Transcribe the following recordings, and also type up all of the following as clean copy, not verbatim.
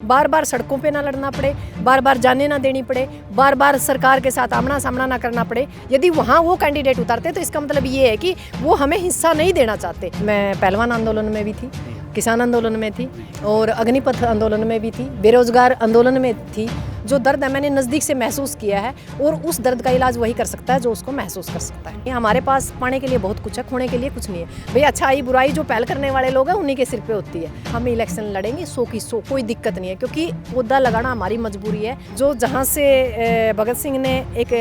बार बार सड़कों पे ना लड़ना पड़े, बार बार जाने ना देनी पड़े, बार बार सरकार के साथ आमना सामना ना करना पड़े। यदि वहाँ वो कैंडिडेट उतारते तो इसका मतलब ये है कि वो हमें हिस्सा नहीं देना चाहते। मैं पहलवान आंदोलन में भी थी, किसान आंदोलन में थी और अग्निपथ आंदोलन में भी थी, बेरोजगार आंदोलन में थी। जो दर्द है मैंने नज़दीक से महसूस किया है और उस दर्द का इलाज वही कर सकता है जो उसको महसूस कर सकता है। हमारे पास पाने के लिए बहुत कुछ है, खोने के लिए कुछ नहीं है। भई अच्छाई बुराई जो पहल करने वाले लोग हैं उन्हीं के सिर पे होती है। हम इलेक्शन लड़ेंगे 100 की 100, कोई दिक्कत नहीं है, क्योंकि मुद्दा लगाना हमारी मजबूरी है। जो जहाँ से भगत सिंह ने एक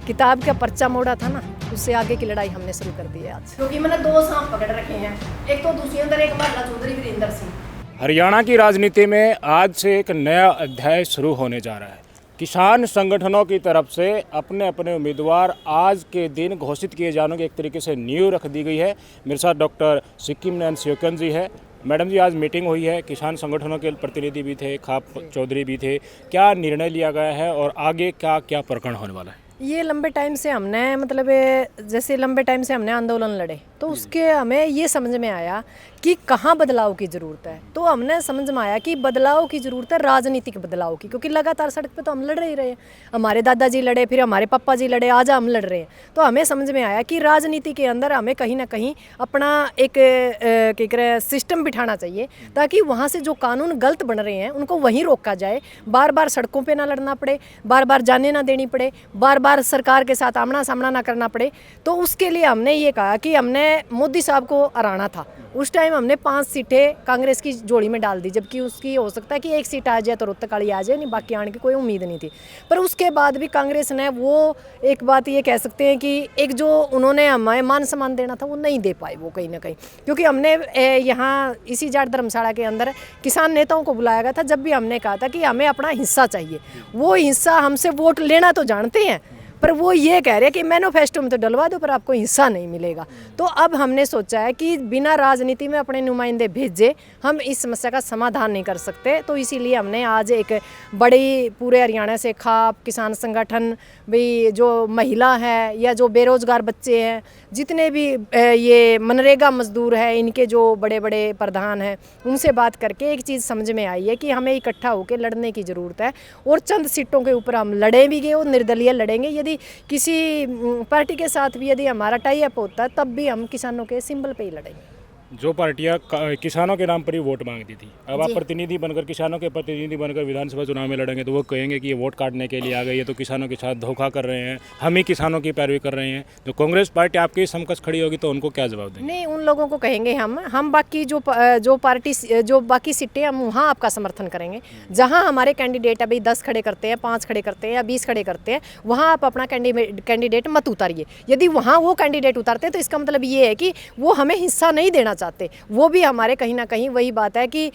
किताब का पर्चा मोड़ा था ना, उससे आगे की लड़ाई हमने शुरू कर दी है आज। क्योंकि मैंने 2 सांप पकड़ रखे हैं, एक तो दुष्यंत, एक महला चौधरी वीरेंद्र सिंह। हरियाणा की राजनीति में आज से एक नया अध्याय शुरू होने जा रहा है। किसान संगठनों की तरफ से अपने अपने उम्मीदवार आज के दिन घोषित किए जाने की एक तरीके से नींव रख दी गई है। मेरे साथ डॉक्टर सिक्किम नैन स्योकन जी है। मैडम जी, आज मीटिंग हुई है, किसान संगठनों के प्रतिनिधि भी थे, खाप चौधरी भी थे। क्या निर्णय लिया गया है और आगे क्या क्या प्रकरण होने वाला है? ये लंबे टाइम से हमने जैसे लंबे टाइम से हमने आंदोलन लड़े, तो उसके हमें ये समझ में आया कि कहाँ बदलाव की ज़रूरत है। तो हमने समझ में आया कि बदलाव की ज़रूरत है, राजनीतिक बदलाव की, क्योंकि लगातार सड़क पे तो हम लड़ ही रहे हैं। हमारे दादाजी लड़े, फिर हमारे पापा जी लड़े, आज हम लड़ रहे हैं। तो हमें समझ में आया कि राजनीति के अंदर हमें कहीं ना कहीं अपना एक सिस्टम बिठाना चाहिए, ताकि वहाँ से जो कानून गलत बन रहे हैं उनको वहीं रोका जाए। बार बार सड़कों पर ना लड़ना पड़े, बार बार जाने ना देनी पड़े, बार बार सरकार के साथ आमना सामना ना करना पड़े। तो उसके लिए हमने ये कहा कि हमने मोदी साहब को हराना था। उस टाइम हमने 5 सीटें कांग्रेस की जोड़ी में डाल दी, जबकि उसकी हो सकता है कि 1 सीट आ जाए तो रोहतक वाली आ जाए, नहीं बाकी आने की कोई उम्मीद नहीं थी। पर उसके बाद भी कांग्रेस ने वो एक बात ये कह सकते हैं कि एक जो उन्होंने हमें मान सम्मान देना था वो नहीं दे पाए वो कहीं ना कहीं, क्योंकि हमने यहाँ इसी जाट धर्मशाला के अंदर किसान नेताओं को बुलाया गया था। जब भी हमने कहा था कि हमें अपना हिस्सा चाहिए, वो हिस्सा हमसे वोट लेना तो जानते हैं, पर वो ये कह रहे हैं कि मैनिफेस्टो में तो डलवा दो पर आपको हिस्सा नहीं मिलेगा। तो अब हमने सोचा है कि बिना राजनीति में अपने नुमाइंदे भेजे हम इस समस्या का समाधान नहीं कर सकते। तो इसीलिए हमने आज एक बड़ी पूरे हरियाणा से खाप किसान संगठन, भी जो महिला है या जो बेरोजगार बच्चे हैं, जितने भी ये मनरेगा मजदूर है, इनके जो बड़े बड़े प्रधान हैं, उनसे बात करके एक चीज़ समझ में आई है कि हमें इकट्ठा होकर लड़ने की ज़रूरत है। और चंद सीटों के ऊपर हम लड़ेंगे और निर्दलीय लड़ेंगे। यदि किसी पार्टी के साथ भी यदि हमारा टाई अप होता है तब भी हम किसानों के सिंबल पे ही लड़ेंगे। जो पार्टियां किसानों के नाम पर ही वोट मांगती थी, अब आप प्रतिनिधि बनकर, किसानों के प्रतिनिधि बनकर विधानसभा चुनाव में लड़ेंगे तो वो कहेंगे कि ये वोट काटने के लिए आ गई है, तो किसानों के साथ धोखा कर रहे हैं, हम ही किसानों की पैरवी कर रहे हैं। जो कांग्रेस पार्टी आपके समकक्ष खड़ी होगी तो उनको क्या जवाब देंगे? नहीं, उन लोगों को कहेंगे हम बाकी जो पार्टी जो बाकी सीटें हम वहाँ आपका समर्थन करेंगे। जहाँ हमारे कैंडिडेट अभी 10 खड़े करते हैं, 5 खड़े करते हैं या 20 खड़े करते हैं, वहाँ आप अपना कैंडिडेट मत उतारिए। यदि वहाँ वो कैंडिडेट उतारते हैं तो इसका मतलब ये है कि वो हमें हिस्सा नहीं देना चाहते, वो भी हमारे कहीं ना कहीं वही बात है कि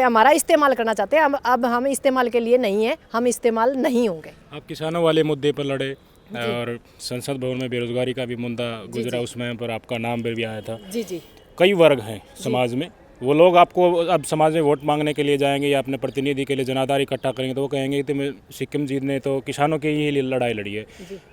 हमारा इस्तेमाल करना चाहते हैं। अब हम इस्तेमाल के लिए नहीं है, हम इस्तेमाल नहीं होंगे। आप किसानों वाले मुद्दे पर लड़े और संसद भवन में बेरोजगारी का भी मुद्दा गुजरा, उसमें पर आपका नाम भी आया था। जी। कई वर्ग हैं समाज में, वो लोग आपको अब समाज में वोट मांगने के लिए जाएंगे या अपने प्रतिनिधि के लिए जनाधार इकट्ठा करेंगे तो वो कहेंगे कि सिक्किम जी ने तो किसानों की ही लड़ाई लड़ी है,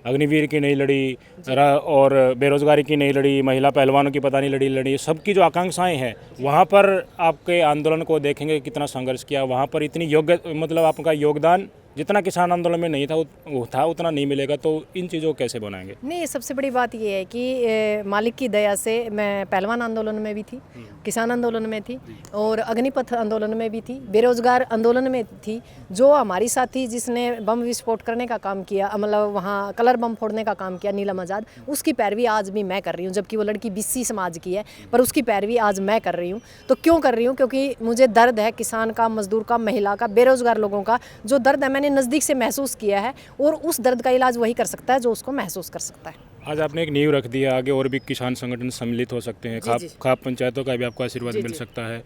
अग्निवीर की नहीं लड़ी और बेरोजगारी की नहीं लड़ी, महिला पहलवानों की पता नहीं लड़ी। सबकी जो आकांक्षाएं हैं वहाँ पर आपके आंदोलन को देखेंगे कितना संघर्ष किया, वहाँ पर इतनी मतलब आपका योगदान जितना किसान आंदोलन में नहीं था वो था उतना नहीं मिलेगा। तो इन चीज़ों को कैसे बनाएंगे? नहीं, सबसे बड़ी बात ये है कि मालिक की दया से मैं पहलवान आंदोलन में भी थी, किसान आंदोलन में थी और अग्निपथ आंदोलन में भी थी, बेरोजगार आंदोलन में थी। जो हमारी साथी जिसने बम विस्फोट करने का काम किया, मतलब वहाँ कलर बम फोड़ने का काम किया, नीलम आज़ाद, उसकी पैरवी आज भी मैं कर रही हूँ। जबकि वो लड़की BC समाज की है, पर उसकी पैरवी आज मैं कर रही हूँ। तो क्यों कर रही हूँ? क्योंकि मुझे दर्द है किसान का, मजदूर का, महिला का, बेरोजगार लोगों का। जो दर्द है मैंने नज़दीक से महसूस किया है और उस दर्द का इलाज वही कर सकता है जो उसको महसूस कर सकता है। आज आपने एक नींव रख दी है, आगे और भी किसान संगठन सम्मिलित हो सकते हैं, खाप पंचायतों का भी आपको आशीर्वाद मिल सकता है,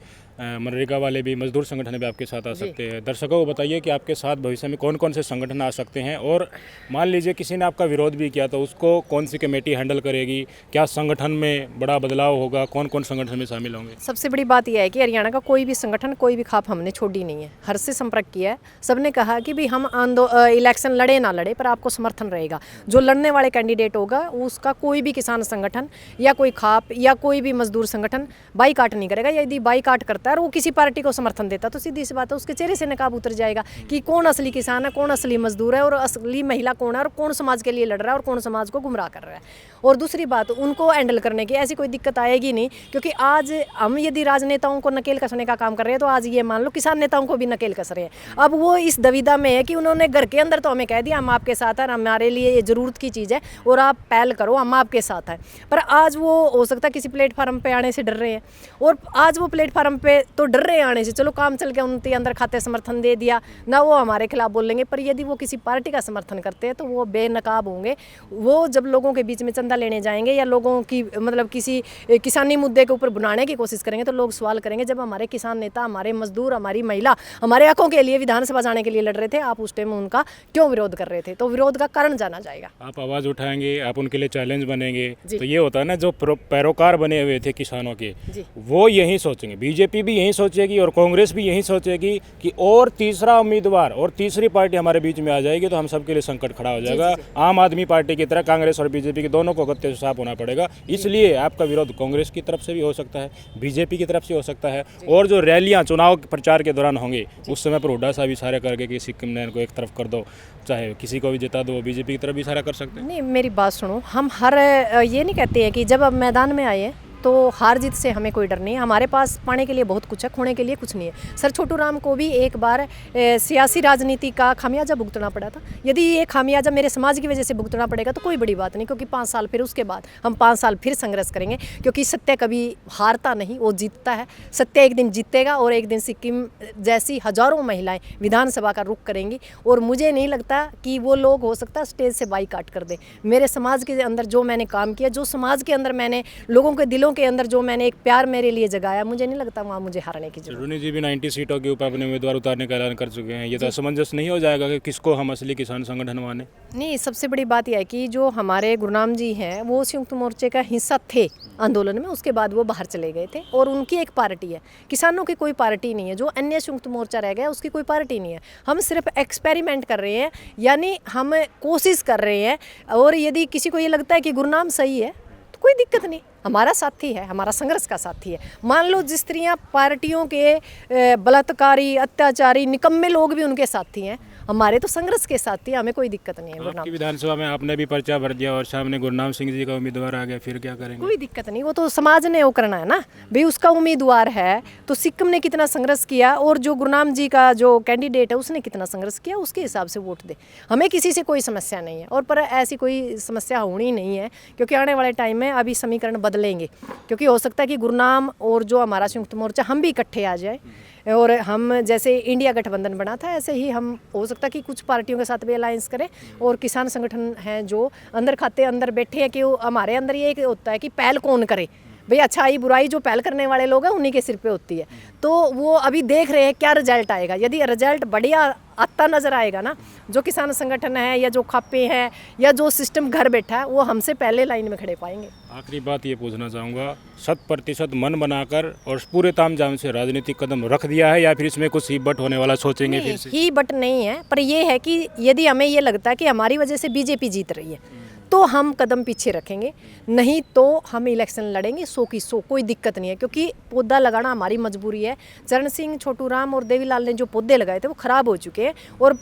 मनरेगा वाले भी, मजदूर संगठन भी आपके साथ आ सकते हैं। दर्शकों को बताइए कि आपके साथ भविष्य में कौन कौन से संगठन आ सकते हैं और मान लीजिए किसी ने आपका विरोध भी किया तो उसको कौन सी कमेटी हैंडल करेगी, क्या संगठन में बड़ा बदलाव होगा, कौन कौन संगठन में शामिल होंगे? सबसे बड़ी बात यह है कि हरियाणा का कोई भी संगठन, कोई भी खाप हमने छोड़ी नहीं है, हर से संपर्क किया है। सबने कहा कि भी हम इलेक्शन लड़े ना लड़े पर आपको समर्थन रहेगा। जो लड़ने वाले कैंडिडेट होगा उसका कोई भी किसान संगठन या कोई खाप या कोई भी मजदूर संगठन बाईकाट नहीं करेगा। यदि बाईकाट करता करता है और वो किसी पार्टी को समर्थन देता है तो सीधी सी बात है उसके चेहरे से नकाब उतर जाएगा कि कौन असली किसान है, कौन असली मजदूर है और असली महिला कौन है और कौन समाज के लिए लड़ रहा है और कौन समाज को गुमराह कर रहा है। और दूसरी बात, उनको हैंडल करने की ऐसी कोई दिक्कत आएगी नहीं, क्योंकि आज हम यदि राजनेताओं को नकेल कसने का काम कर रहे हैं तो आज ये मान लो किसान नेताओं को भी नकेल कस रहे हैं। अब वो इस दुविधा में है कि उन्होंने घर के अंदर तो हमें कह दिया हम आपके साथ हैं, हमारे लिए ये ज़रूरत की चीज़ है और आप पहल करो, हम आपके साथ हैं। पर आज वो हो सकता है किसी प्लेटफार्म पे आने से डर रहे हैं और आज वो प्लेटफार्म पे तो डर रहे हैं आने से, चलो काम चल गया, उनके अंदर खाते समर्थन दे दिया ना, वो हमारे खिलाफ बोलेंगे। पर यदि वो किसी पार्टी का समर्थन करते हैं तो वो बेनकाब होंगे। वो जब लोगों के बीच में चंदा लेने जाएंगे या लोगों की मतलब किसी किसानी मुद्दे के ऊपर बुलाने की कोशिश करेंगे तो लोग सवाल करेंगे, जब हमारे किसान नेता, हमारे मजदूर, हमारी महिला हमारे हकों के लिए विधानसभा जाने के लिए लड़ रहे थे, आप उस टाइम उनका क्यों विरोध कर रहे थे? तो विरोध का कारण जाना जाएगा। आप आवाज़ उठाएंगे, आप उनके लिए चैलेंज बनेंगे, तो ये होता है ना, जो पैरोकार बने हुए थे किसानों के वो यही सोचेंगे, बीजेपी भी यही सोचेगी और कांग्रेस भी यही सोचेगी कि और तीसरा उम्मीदवार और तीसरी पार्टी हमारे बीच में आ जाएगी तो हम सबके लिए संकट खड़ा हो जाएगा। आम आदमी पार्टी की तरह कांग्रेस और बीजेपी के दोनों को गत्ते से साफ होना पड़ेगा। इसलिए आपका विरोध कांग्रेस की तरफ से भी हो सकता है, बीजेपी की तरफ से हो सकता है, और जो रैलियां चुनाव प्रचार के दौरान होंगे उस समय पर हुड्डा साहब इशारे करके कि सिक्किम ने इनको एक तरफ कर दो, चाहे किसी को भी जिता दो, बीजेपी की तरफ भी इशारा कर सकते हैं। नहीं, मेरी बात सुनो, हम हर ये नहीं कहते हैं कि जब अब मैदान में आए हैं तो हार जीत से हमें कोई डर नहीं है। हमारे पास पाने के लिए बहुत कुछ है, खोने के लिए कुछ नहीं है। सर छोटू राम को भी एक बार सियासी राजनीति का खामियाजा भुगतना पड़ा था। यदि ये खामियाजा मेरे समाज की वजह से भुगतना पड़ेगा तो कोई बड़ी बात नहीं, क्योंकि 5 साल फिर उसके बाद हम 5 साल फिर संघर्ष करेंगे, क्योंकि सत्य कभी हारता नहीं, वो जीतता है। सत्य एक दिन जीतेगा और एक दिन सिक्किम जैसी हजारों महिलाएं विधानसभा का रुख करेंगी। और मुझे नहीं लगता कि वो लोग हो सकता स्टेज से बाइकाट कर दे। मेरे समाज के अंदर जो मैंने काम किया, जो समाज के अंदर मैंने लोगों के दिलों के अंदर जो मैंने एक प्यार मेरे लिए जगाया, मुझे नहीं लगता वहाँ मुझे हारने की जरूरत। रोनी जी भी 90 सीटों के ऊपर अपने उम्मीदवार उतारने का ऐलान कर चुके हैं। ये तो असमंजस नहीं हो जाएगा कि किसको हम असली किसान संगठन माने? नहीं, सबसे बड़ी बात यह है कि जो हमारे गुरुनाम जी हैं वो संयुक्त मोर्चे का हिस्सा थे आंदोलन में, उसके बाद वो बाहर चले गए थे और उनकी एक पार्टी है, किसानों की कोई पार्टी नहीं है। जो अन्य संयुक्त मोर्चा रह गया उसकी कोई पार्टी नहीं है। हम सिर्फ एक्सपेरिमेंट कर रहे हैं, यानी हम कोशिश कर रहे हैं। और यदि किसी को ये लगता है कि गुरुनाम सही है तो कोई दिक्कत नहीं, हमारा साथी है, हमारा संघर्ष का साथी है। मान लो जिस तरह पार्टियों के बलात्कारी, अत्याचारी, निकम्मे लोग भी उनके साथी हैं, हमारे तो संघर्ष के साथी हैं, हमें कोई दिक्कत नहीं है। आपकी विधानसभा में आपने भी पर्चा भर दिया और सामने गुरनाम सिंह जी का उम्मीदवार आ गया, फिर क्या करेंगे? कोई दिक्कत नहीं, वो तो समाज ने वो करना है ना भाई, उसका उम्मीदवार है तो सिक्किम ने कितना संघर्ष किया और जो गुरनाम जी का जो कैंडिडेट है उसने कितना संघर्ष किया, उसके हिसाब से वोट दे। हमें किसी से कोई समस्या नहीं है और पर ऐसी कोई समस्या होनी नहीं है, क्योंकि आने वाले टाइम में अभी समीकरण बदलेंगे। क्योंकि हो सकता है कि गुरनाम और जो हमारा संयुक्त मोर्चा हम भी इकट्ठे आ जाए और हम जैसे इंडिया गठबंधन बना था ऐसे ही हम हो सकता है कि कुछ पार्टियों के साथ भी अलायंस करें। और किसान संगठन हैं जो अंदर खाते अंदर बैठे हैं कि हमारे अंदर ये होता है कि पहल कौन करे, भाई अच्छाई बुराई जो पहल करने वाले लोग हैं उन्हीं के सिर पे होती है। तो वो अभी देख रहे हैं क्या रिजल्ट आएगा। यदि रिजल्ट बढ़िया आता नज़र आएगा ना, जो किसान संगठन है या जो खापे हैं या जो सिस्टम घर बैठा है वो हमसे पहले लाइन में खड़े पाएंगे। आखिरी बात ये पूछना चाहूँगा, 100% मन बनाकर और पूरे तामझाम से राजनीतिक कदम रख दिया है या फिर इसमें कुछ ही बट होने वाला सोचेंगे? फिर से ही बट नहीं है, पर ये है कि यदि हमें ये लगता है कि हमारी वजह से बीजेपी जीत रही है तो हम कदम पीछे रखेंगे, नहीं तो हम इलेक्शन लड़ेंगे 100 की 100, कोई दिक्कत नहीं है। क्योंकि पौधा लगाना हमारी मजबूरी है। चरण सिंह, छोटू राम और देवीलाल ने जो पौधे लगाए थे वो ख़राब हो चुके हैं और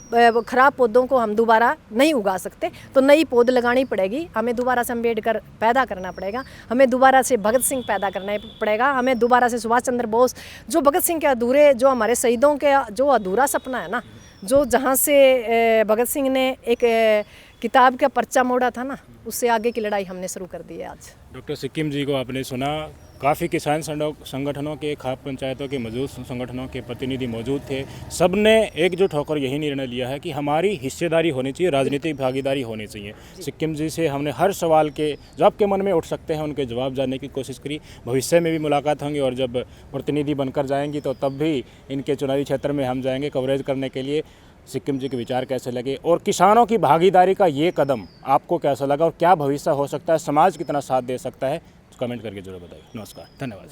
ख़राब पौधों को हम दोबारा नहीं उगा सकते, तो नई पौध लगानी पड़ेगी। हमें दोबारा से अम्बेडकर पैदा करना पड़ेगा, हमें दोबारा से भगत सिंह पैदा करना पड़ेगा, हमें दोबारा से सुभाष चंद्र बोस, जो भगत सिंह के अधूरे, जो हमारे शहीदों के जो अधूरा सपना है ना, जो जहाँ से भगत सिंह ने एक किताब का पर्चा मोड़ा था ना, उससे आगे की लड़ाई हमने शुरू कर दी है आज। डॉक्टर सिक्किम जी को आपने सुना, काफ़ी किसान संगठनों के, खाप पंचायतों के मौजूद संगठनों के प्रतिनिधि मौजूद थे। सब ने एकजुट होकर यही निर्णय लिया है कि हमारी हिस्सेदारी होनी चाहिए, राजनीतिक भागीदारी होनी चाहिए। सिक्किम जी से हमने हर सवाल के जो आपके मन में उठ सकते हैं उनके जवाब जानने की कोशिश करी। भविष्य में भी मुलाकात होंगी और जब प्रतिनिधि बनकर जाएंगी तो तब भी इनके चुनावी क्षेत्र में हम जाएंगे कवरेज करने के लिए। सिक्किम जी के विचार कैसे लगे और किसानों की भागीदारी का ये कदम आपको कैसा लगा और क्या भविष्य हो सकता है, समाज कितना साथ दे सकता है, कमेंट करके जरूर बताइए। नमस्कार, धन्यवाद।